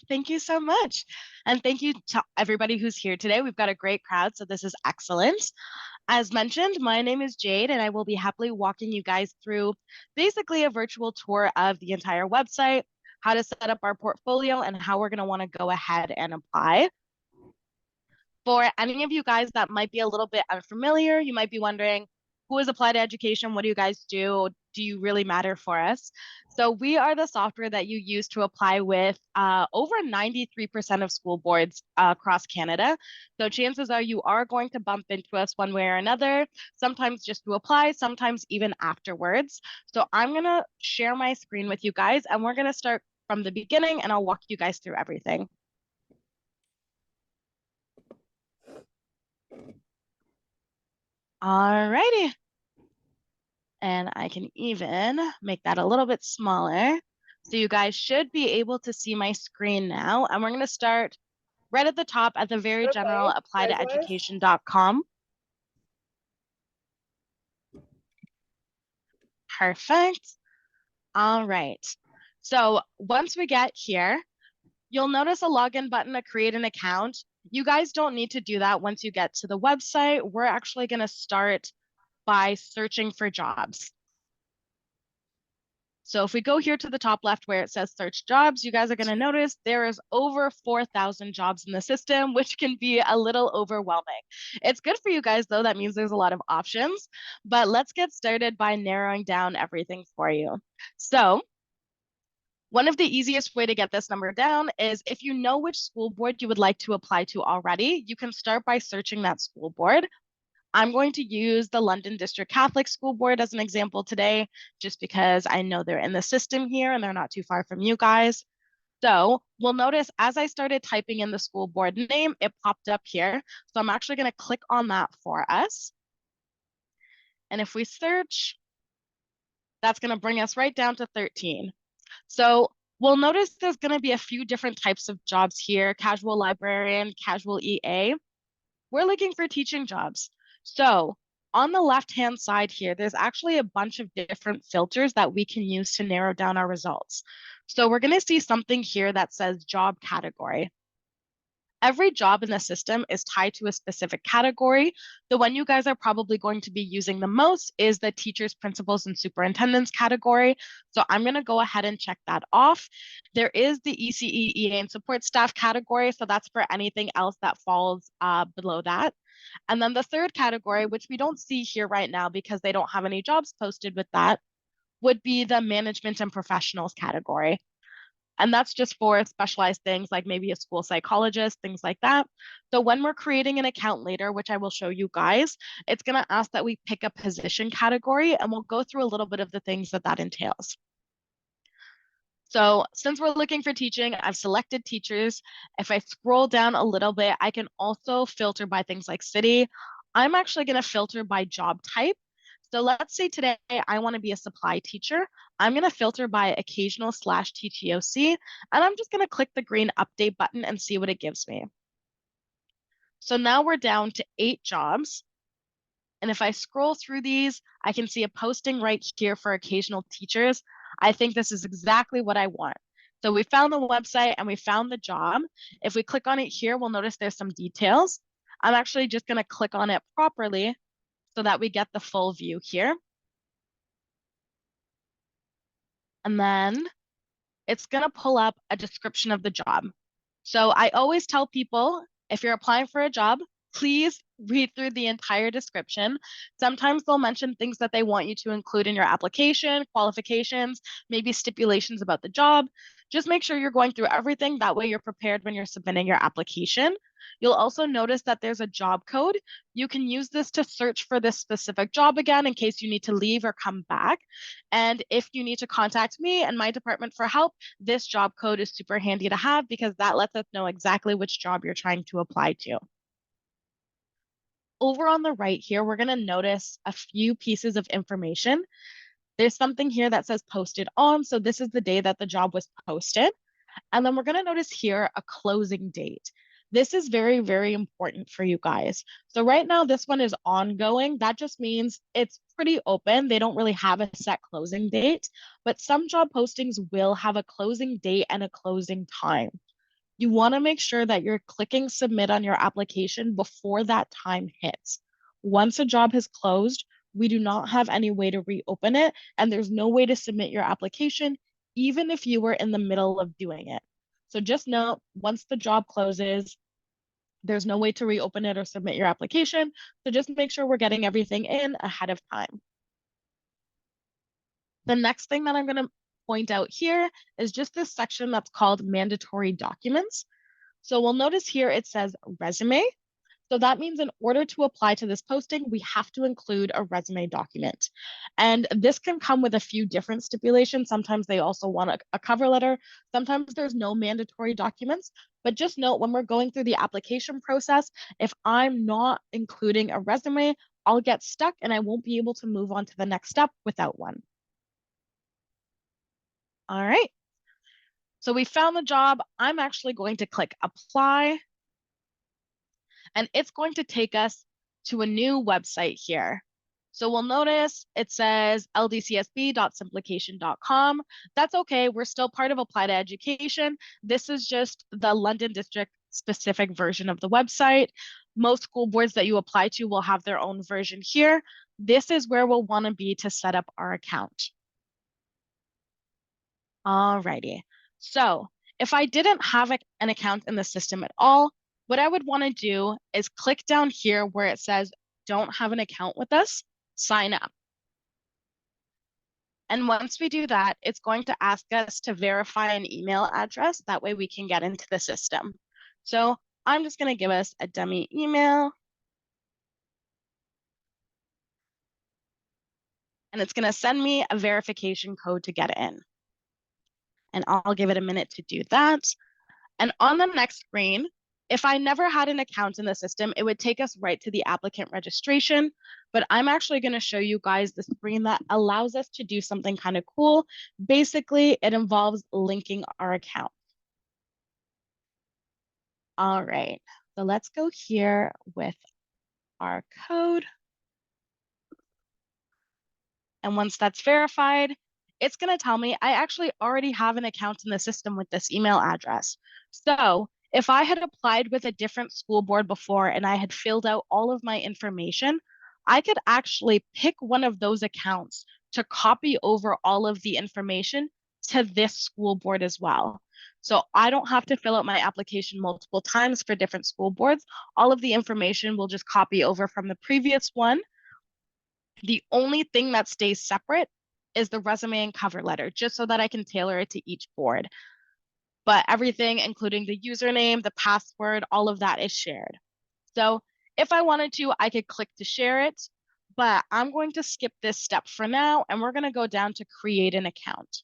Thank you so much. And thank you to everybody who's here today. We've got a great crowd, so this is excellent. As mentioned, my name is Jade, and I will be happily walking you guys through basically a virtual tour of the entire website, how to set up our portfolio, and how we're going to want to go ahead and apply. For any of you guys that might be a little bit unfamiliar, you might be wondering, who is Applied Education? What do you guys do? Do you really matter for us? So we are the software that you use to apply with over 93% of school boards across Canada. So chances are you are going to bump into us one way or another, sometimes just to apply, sometimes even afterwards. So I'm going to share my screen with you guys, and we're going to start from the beginning, and I'll walk you guys through everything. Alrighty. And I can even make that a little bit smaller. So you guys should be able to see my screen now. And we're going to start right at the top at the very general appliededucation.com. Perfect. All right. So once we get here, you'll notice a login button to create an account. You guys don't need to do that once you get to the website. We're actually going to start by searching for jobs. So if we go here to the top left where it says search jobs, you guys are going to notice there is over 4,000 jobs in the system, which can be a little overwhelming. It's good for you guys though. That means there's a lot of options, but let's get started by narrowing down everything for you. So one of the easiest way to get this number down is if you know which school board you would like to apply to already, you can start by searching that school board. I'm going to use the London District Catholic School Board as an example today, just because I know they're in the system here and they're not too far from you guys. So we'll notice as I started typing in the school board name, it popped up here. So I'm actually going to click on that for us. And if we search, that's going to bring us right down to 13. So we'll notice there's going to be a few different types of jobs here, casual librarian, casual EA. We're looking for teaching jobs. So on the left-hand side here, there's actually a bunch of different filters that we can use to narrow down our results. So we're going to see something here that says job category. Every job in the system is tied to a specific category. The one you guys are probably going to be using the most is the teachers, principals, and superintendents category. So I'm going to go ahead and check that off. There is the ECE, EA, and support staff category. So that's for anything else that falls below that. And then the third category, which we don't see here right now because they don't have any jobs posted with that, would be the management and professionals category. And that's just for specialized things like maybe a school psychologist, things like that. So when we're creating an account later, which I will show you guys, it's going to ask that we pick a position category, and we'll go through a little bit of the things that that entails. So since we're looking for teaching, I've selected teachers. If I scroll down a little bit, I can also filter by things like city. I'm actually going to filter by job type. So let's say today I want to be a supply teacher. I'm going to filter by occasional / TTOC, and I'm just going to click the green update button and see what it gives me. So now we're down to 8 jobs. And if I scroll through these, I can see a posting right here for occasional teachers. I think this is exactly what I want. So we found the website and we found the job. If we click on it here, we'll notice there's some details. I'm actually just going to click on it properly so that we get the full view here. And then it's going to pull up a description of the job. So I always tell people, if you're applying for a job, please read through the entire description. Sometimes they'll mention things that they want you to include in your application, qualifications, maybe stipulations about the job. Just make sure you're going through everything. That way you're prepared when you're submitting your application. You'll also notice that there's a job code. You can use this to search for this specific job again in case you need to leave or come back. And if you need to contact me and my department for help, this job code is super handy to have because that lets us know exactly which job you're trying to apply to. Over on the right here, we're going to notice a few pieces of information. There's something here that says posted on. So this is the day that the job was posted. And then we're going to notice here a closing date. This is very, very important for you guys. So right now, this one is ongoing. That just means it's pretty open. They don't really have a set closing date, but some job postings will have a closing date and a closing time. You want to make sure that you're clicking submit on your application before that time hits. Once a job has closed, we do not have any way to reopen it, and there's no way to submit your application, even if you were in the middle of doing it. So just note, once the job closes, there's no way to reopen it or submit your application. So just make sure we're getting everything in ahead of time. The next thing that I'm going to point out here is just this section that's called mandatory documents. So we'll notice here it says resume. So that means in order to apply to this posting, we have to include a resume document. And this can come with a few different stipulations. Sometimes they also want a cover letter. Sometimes there's no mandatory documents. But just note when we're going through the application process, if I'm not including a resume, I'll get stuck and I won't be able to move on to the next step without one. All right. So we found the job. I'm actually going to click apply, and it's going to take us to a new website here. So we'll notice it says ldcsb.simplication.com. That's okay. We're still part of Apply to Education. This is just the London District specific version of the website. Most school boards that you apply to will have their own version here. This is where we'll want to be to set up our account. Alrighty. So if I didn't have an account in the system at all, what I would want to do is click down here where it says don't have an account with us, sign up. And once we do that, it's going to ask us to verify an email address. That way we can get into the system. So I'm just going to give us a dummy email. And it's going to send me a verification code to get in. And I'll give it a minute to do that. And on the next screen, if I never had an account in the system, it would take us right to the applicant registration. But I'm actually going to show you guys the screen that allows us to do something kind of cool. Basically, it involves linking our account. All right, so let's go here with our code. And once that's verified, it's going to tell me I actually already have an account in the system with this email address. So if I had applied with a different school board before and I had filled out all of my information, I could actually pick one of those accounts to copy over all of the information to this school board as well. So I don't have to fill out my application multiple times for different school boards. All of the information will just copy over from the previous one. The only thing that stays separate is the resume and cover letter, just so that I can tailor it to each board. But everything, including the username, the password, all of that is shared. So if I wanted to, I could click to share it, but I'm going to skip this step for now, and we're going to go down to create an account.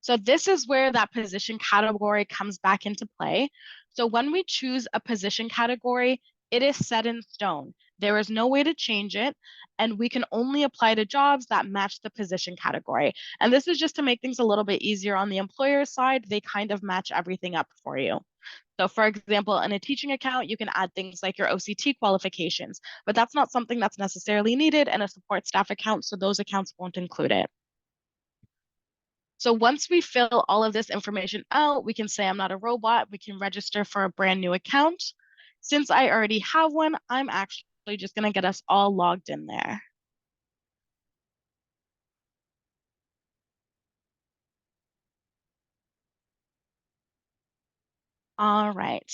So this is where that position category comes back into play. So when we choose a position category, it is set in stone. There is no way to change it, and we can only apply to jobs that match the position category. And this is just to make things a little bit easier on the employer side. They kind of match everything up for you. So for example, in a teaching account, you can add things like your OCT qualifications, but that's not something that's necessarily needed in a support staff account, so those accounts won't include it. So once we fill all of this information out, we can say I'm not a robot. We can register for a brand new account. Since I already have one, I'm actually just going to get us all logged in there. All right.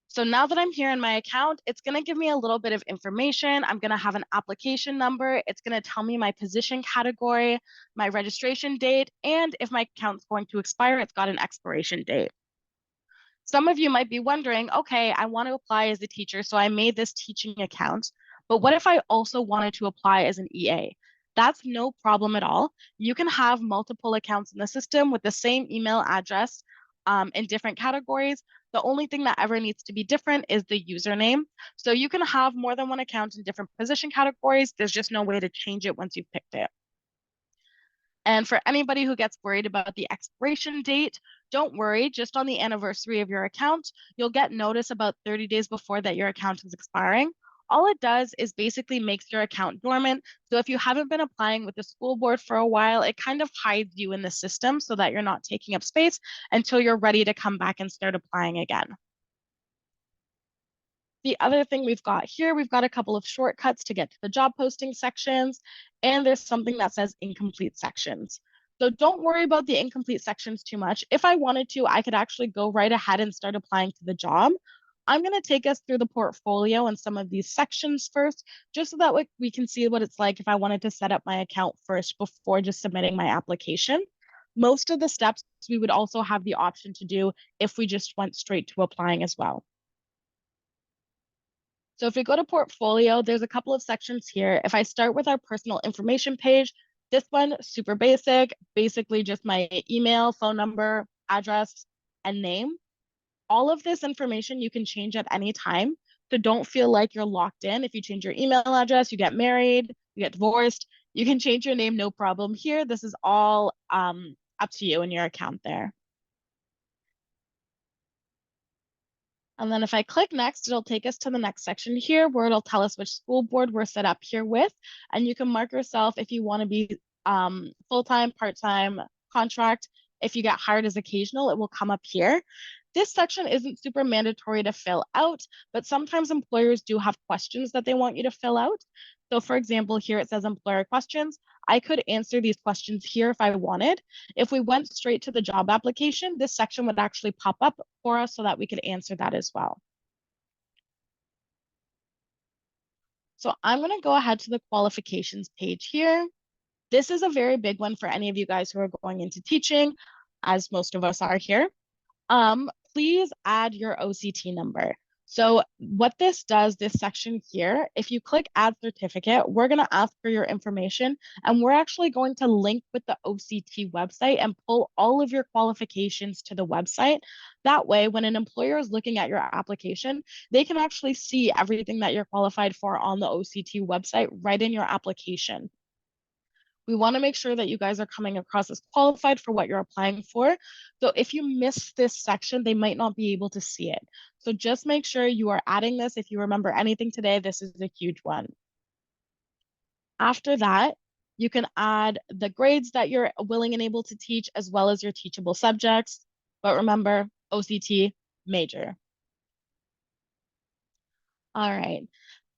So now that I'm here in my account, it's going to give me a little bit of information. I'm going to have an application number. It's going to tell me my position category, my registration date, and if my account's going to expire, it's got an expiration date. Some of you might be wondering, okay, I want to apply as a teacher, so I made this teaching account, but what if I also wanted to apply as an EA? That's no problem at all. You can have multiple accounts in the system with the same email address in different categories. The only thing that ever needs to be different is the username. So you can have more than one account in different position categories. There's just no way to change it once you've picked it. And for anybody who gets worried about the expiration date, don't worry, just on the anniversary of your account, you'll get notice about 30 days before that your account is expiring. All it does is basically makes your account dormant. So if you haven't been applying with the school board for a while, it kind of hides you in the system so that you're not taking up space until you're ready to come back and start applying again. The other thing we've got here, we've got a couple of shortcuts to get to the job posting sections, and there's something that says incomplete sections. So don't worry about the incomplete sections too much. If I wanted to, I could actually go right ahead and start applying to the job. I'm going to take us through the portfolio and some of these sections first, just so that we can see what it's like if I wanted to set up my account first before just submitting my application. Most of the steps we would also have the option to do if we just went straight to applying as well. So if we go to portfolio, there's a couple of sections here. If I start with our personal information page, this one, super basic, basically just my email, phone number, address, and name. All of this information you can change at any time. So don't feel like you're locked in. If you change your email address, you get married, you get divorced, you can change your name, no problem here. This is all up to you and your account there. And then if I click next, it'll take us to the next section here where it'll tell us which school board we're set up here with. And you can mark yourself if you want to be full-time, part-time, contract. If you get hired as occasional, it will come up here. This section isn't super mandatory to fill out, but sometimes employers do have questions that they want you to fill out. So for example, here it says employer questions. I could answer these questions here if I wanted. If we went straight to the job application, this section would actually pop up for us so that we could answer that as well. So I'm going to go ahead to the qualifications page here. This is a very big one for any of you guys who are going into teaching, as most of us are here. Please add your OCT number. So what this does, this section here, if you click add certificate, we're going to ask for your information, and we're actually going to link with the OCT website and pull all of your qualifications to the website. That way, when an employer is looking at your application, they can actually see everything that you're qualified for on the OCT website right in your application. We want to make sure that you guys are coming across as qualified for what you're applying for. So if you miss this section, they might not be able to see it. So just make sure you are adding this. If you remember anything today, this is a huge one. After that, you can add the grades that you're willing and able to teach, as well as your teachable subjects. But remember, OCT major. All right.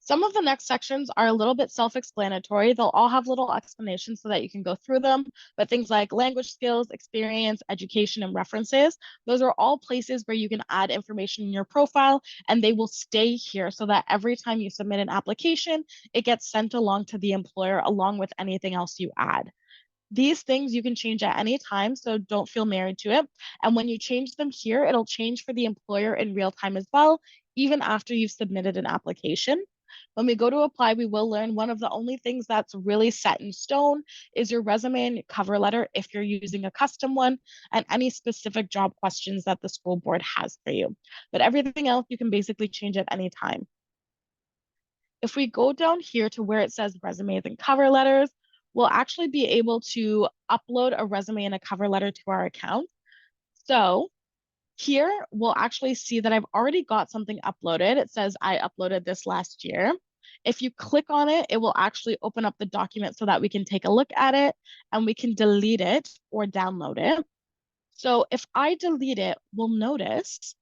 Some of the next sections are a little bit self-explanatory. They'll all have little explanations so that you can go through them, but things like language skills, experience, education, and references, those are all places where you can add information in your profile, and they will stay here so that every time you submit an application, it gets sent along to the employer along with anything else you add. These things you can change at any time, so don't feel married to it. And when you change them here, it'll change for the employer in real time as well, even after you've submitted an application. When we go to apply, we will learn one of the only things that's really set in stone is your resume and cover letter if you're using a custom one, and any specific job questions that the school board has for you. But everything else you can basically change at any time. If we go down here to where it says resumes and cover letters, we'll actually be able to upload a resume and a cover letter to our account. So here we'll actually see that I've already got something uploaded. It says I uploaded this last year. If you click on it, it will actually open up the document so that we can take a look at it and we can delete it or download it. So if I delete it, we'll notice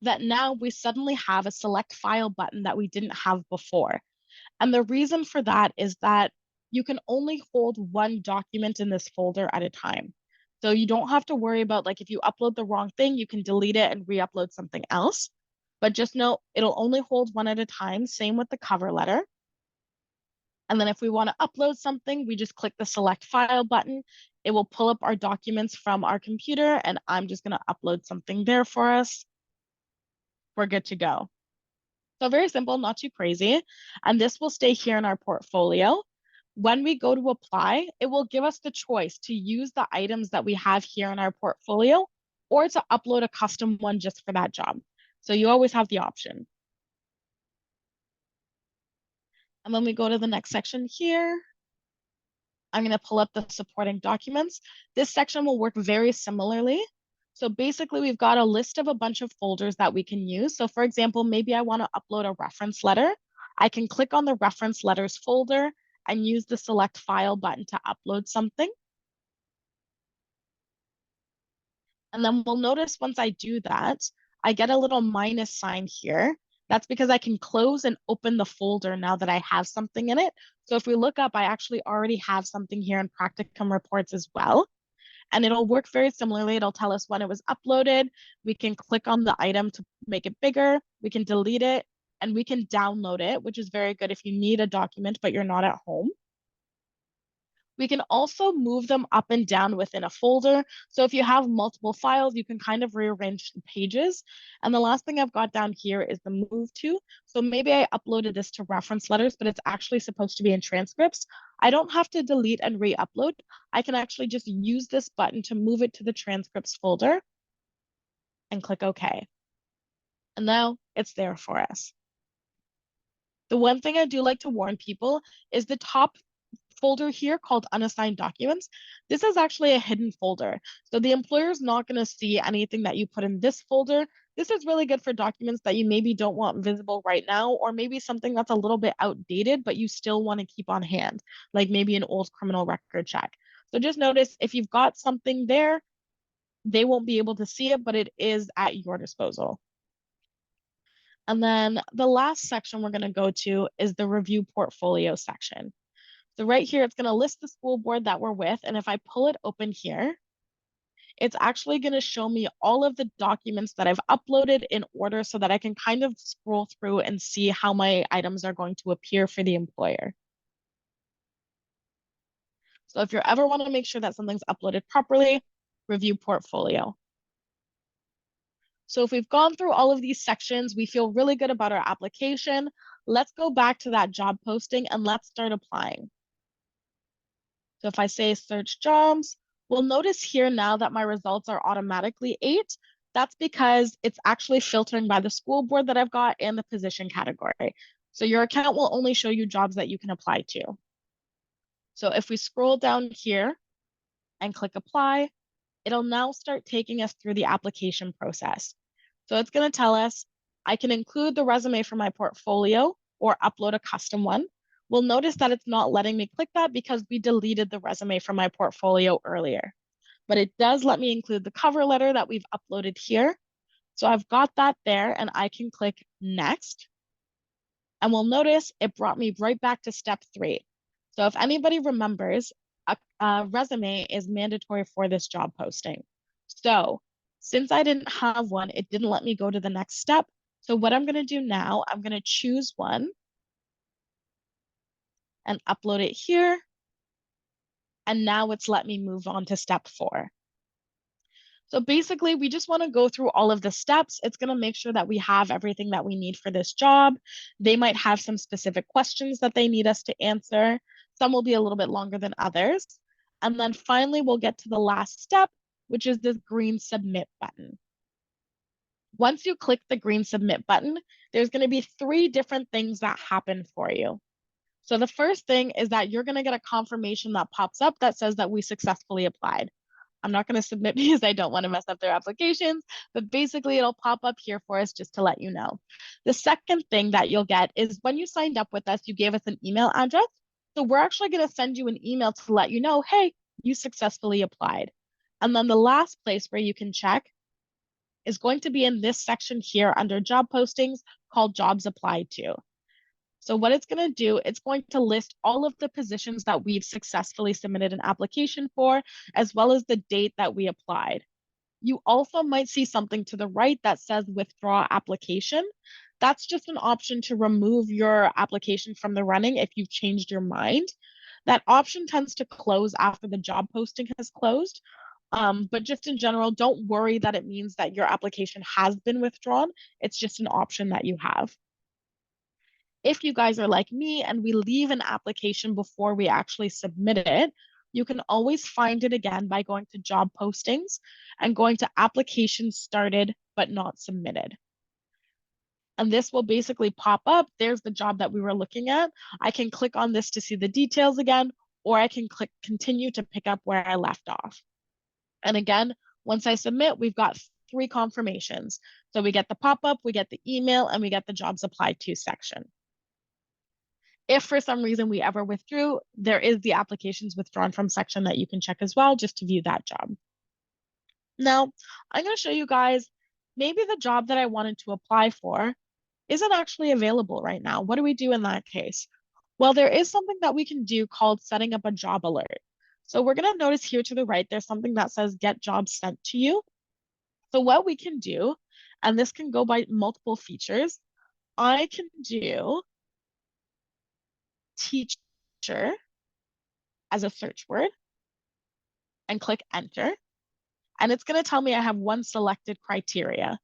that now we suddenly have a select file button that we didn't have before. And the reason for that is that you can only hold one document in this folder at a time. So you don't have to worry about like if you upload the wrong thing, you can delete it and re-upload something else. But just know it'll only hold one at a time. Same with the cover letter. And then if we want to upload something, we just click the select file button. It will pull up our documents from our computer, and I'm just going to upload something there for us. We're good to go. So very simple, not too crazy. And this will stay here in our portfolio. When we go to apply, it will give us the choice to use the items that we have here in our portfolio or to upload a custom one just for that job. So you always have the option. And then we go to the next section here. I'm going to pull up the supporting documents. This section will work very similarly. So basically, we've got a list of a bunch of folders that we can use. So for example, maybe I want to upload a reference letter. I can click on the reference letters folder and use the select file button to upload something. And then we'll notice once I do that, I get a little minus sign here. That's because I can close and open the folder now that I have something in it. So if we look up, I actually already have something here in Practicum Reports as well. And it'll work very similarly. It'll tell us when it was uploaded. We can click on the item to make it bigger. We can delete it and we can download it, which is very good if you need a document, but you're not at home. We can also move them up and down within a folder. So if you have multiple files, you can kind of rearrange the pages. And the last thing I've got down here is the move to. So maybe I uploaded this to reference letters, but it's actually supposed to be in transcripts. I don't have to delete and re-upload. I can actually just use this button to move it to the transcripts folder and click OK. And now it's there for us. The one thing I do like to warn people is the top folder here called unassigned documents. This is actually a hidden folder. So the employer is not going to see anything that you put in this folder. This is really good for documents that you maybe don't want visible right now, or maybe something that's a little bit outdated, but you still want to keep on hand, like maybe an old criminal record check. So just notice if you've got something there, they won't be able to see it, but it is at your disposal. And then the last section we're going to go to is the review portfolio section. So right here, it's going to list the school board that we're with. And if I pull it open here, it's actually going to show me all of the documents that I've uploaded in order so that I can kind of scroll through and see how my items are going to appear for the employer. So if you ever want to make sure that something's uploaded properly, review portfolio. So if we've gone through all of these sections, we feel really good about our application. Let's go back to that job posting and let's start applying. So if I say search jobs, we'll notice here now that my results are automatically 8. That's because it's actually filtering by the school board that I've got and the position category. So your account will only show you jobs that you can apply to. So if we scroll down here and click apply, it'll now start taking us through the application process. So it's going to tell us I can include the resume from my portfolio or upload a custom one. We'll notice that it's not letting me click that because we deleted the resume from my portfolio earlier. But it does let me include the cover letter that we've uploaded here. So I've got that there and I can click next. And we'll notice it brought me right back to step 3. So if anybody remembers, a resume is mandatory for this job posting. So since I didn't have one, it didn't let me go to the next step. So what I'm going to do now, I'm going to choose one and upload it here. And now it's let me move on to step 4. So basically, we just want to go through all of the steps. It's going to make sure that we have everything that we need for this job. They might have some specific questions that they need us to answer. Some will be a little bit longer than others. And then finally, we'll get to the last step, which is this green submit button. Once you click the green submit button, there's going to be 3 different things that happen for you. So the first thing is that you're going to get a confirmation that pops up that says that we successfully applied. I'm not going to submit because I don't want to mess up their applications, but basically it'll pop up here for us just to let you know. The second thing that you'll get is when you signed up with us, you gave us an email address. So we're actually going to send you an email to let you know, hey, you successfully applied. And then the last place where you can check is going to be in this section here under job postings called jobs applied to. So what it's going to do, it's going to list all of the positions that we've successfully submitted an application for, as well as the date that we applied. You also might see something to the right that says withdraw application. That's just an option to remove your application from the running if you've changed your mind. That option tends to close after the job posting has closed. But just in general, don't worry that it means that your application has been withdrawn. It's just an option that you have. If you guys are like me and we leave an application before we actually submit it, you can always find it again by going to job postings and going to applications started but not submitted. And this will basically pop up. There's the job that we were looking at. I can click on this to see the details again, or I can click continue to pick up where I left off. And again, once I submit, we've got 3 confirmations. So we get the pop-up, we get the email, and we get the jobs applied to section. If for some reason we ever withdrew, there is the applications withdrawn from section that you can check as well, just to view that job. Now, I'm going to show you guys maybe the job that I wanted to apply for isn't actually available right now. What do we do in that case? Well, there is something that we can do called setting up a job alert. So we're going to notice here to the right, there's something that says get jobs sent to you. So what we can do, and this can go by multiple features, I can do teacher as a search word and click enter. And it's going to tell me I have 1 selected criteria.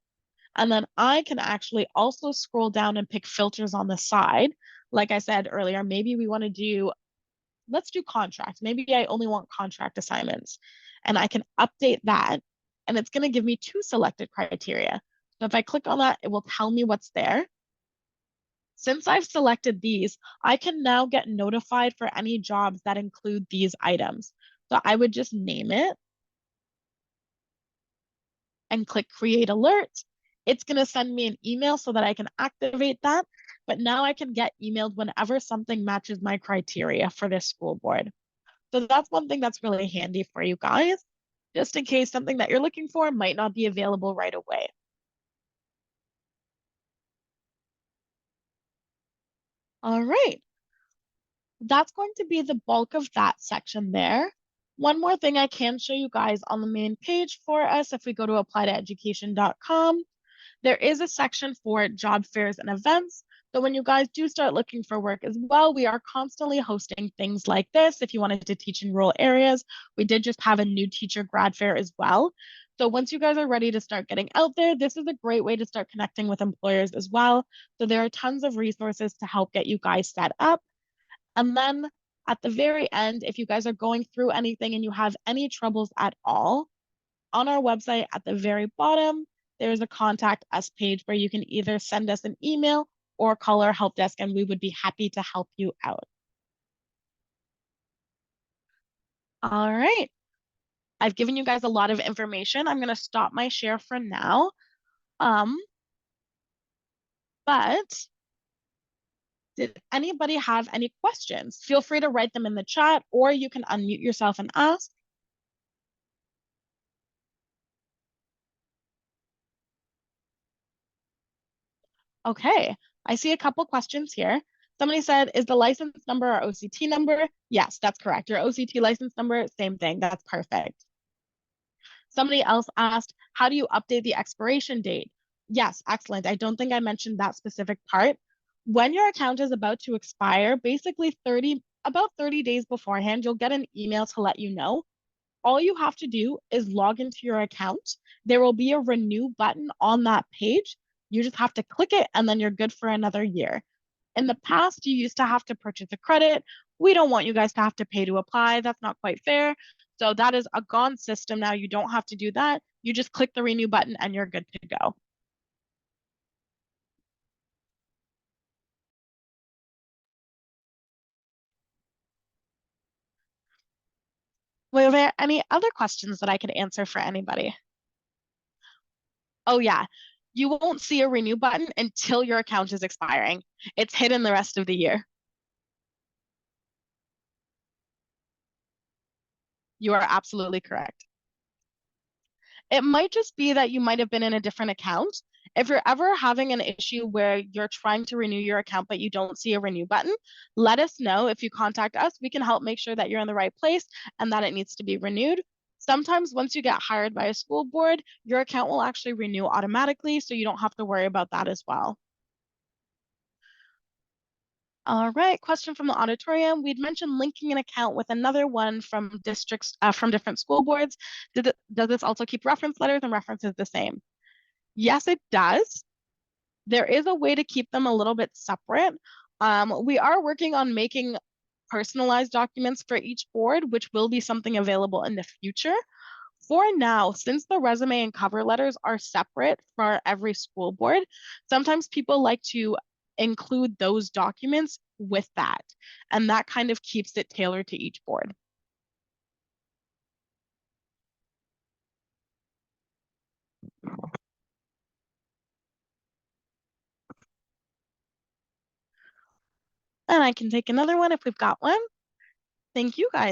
And then I can actually also scroll down and pick filters on the side. Like I said earlier, maybe we want to do, let's do contract. Maybe I only want contract assignments. And I can update that. And it's going to give me 2 selected criteria. So if I click on that, it will tell me what's there. Since I've selected these, I can now get notified for any jobs that include these items. So I would just name it and click create alert. It's going to send me an email so that I can activate that. But now I can get emailed whenever something matches my criteria for this school board. So that's one thing that's really handy for you guys, just in case something that you're looking for might not be available right away. All right. That's going to be the bulk of that section there. One more thing I can show you guys on the main page for us, if we go to applytoeducation.com, there is a section for job fairs and events. So when you guys do start looking for work as well, we are constantly hosting things like this. If you wanted to teach in rural areas, we did just have a new teacher grad fair as well. So once you guys are ready to start getting out there, this is a great way to start connecting with employers as well. So there are tons of resources to help get you guys set up. And then at the very end, if you guys are going through anything and you have any troubles at all, on our website at the very bottom, there's a contact us page where you can either send us an email or call our help desk, and we would be happy to help you out. All right. I've given you guys a lot of information. I'm going to stop my share for now. But did anybody have any questions? Feel free to write them in the chat, or you can unmute yourself and ask. Okay, I see a couple questions here. Somebody said, is the license number our OCT number? Yes, that's correct. Your OCT license number, same thing. That's perfect. Somebody else asked, how do you update the expiration date? Yes, excellent. I don't think I mentioned that specific part. When your account is about to expire, basically about 30 days beforehand, you'll get an email to let you know. All you have to do is log into your account. There will be a renew button on that page. You just have to click it and then you're good for another year. In the past, you used to have to purchase a credit. We don't want you guys to have to pay to apply. That's not quite fair. So that is a gone system now. You don't have to do that. You just click the renew button and you're good to go. Were there any other questions that I could answer for anybody? Oh yeah, you won't see a renew button until your account is expiring. It's hidden the rest of the year. You are absolutely correct. It might just be that you might have been in a different account. If you're ever having an issue where you're trying to renew your account, but you don't see a renew button, let us know. If you contact us, we can help make sure that you're in the right place and that it needs to be renewed. Sometimes once you get hired by a school board, your account will actually renew automatically, so you don't have to worry about that as well. All right, question from the auditorium. We'd mentioned linking an account with another one from districts, from different school boards. Does this also keep reference letters and references the same? Yes, it does. There is a way to keep them a little bit separate. We are working on making personalized documents for each board, which will be something available in the future. For now, since the resume and cover letters are separate for every school board, sometimes people like to include those documents with that. And that kind of keeps it tailored to each board. And I can take another one if we've got one. Thank you guys.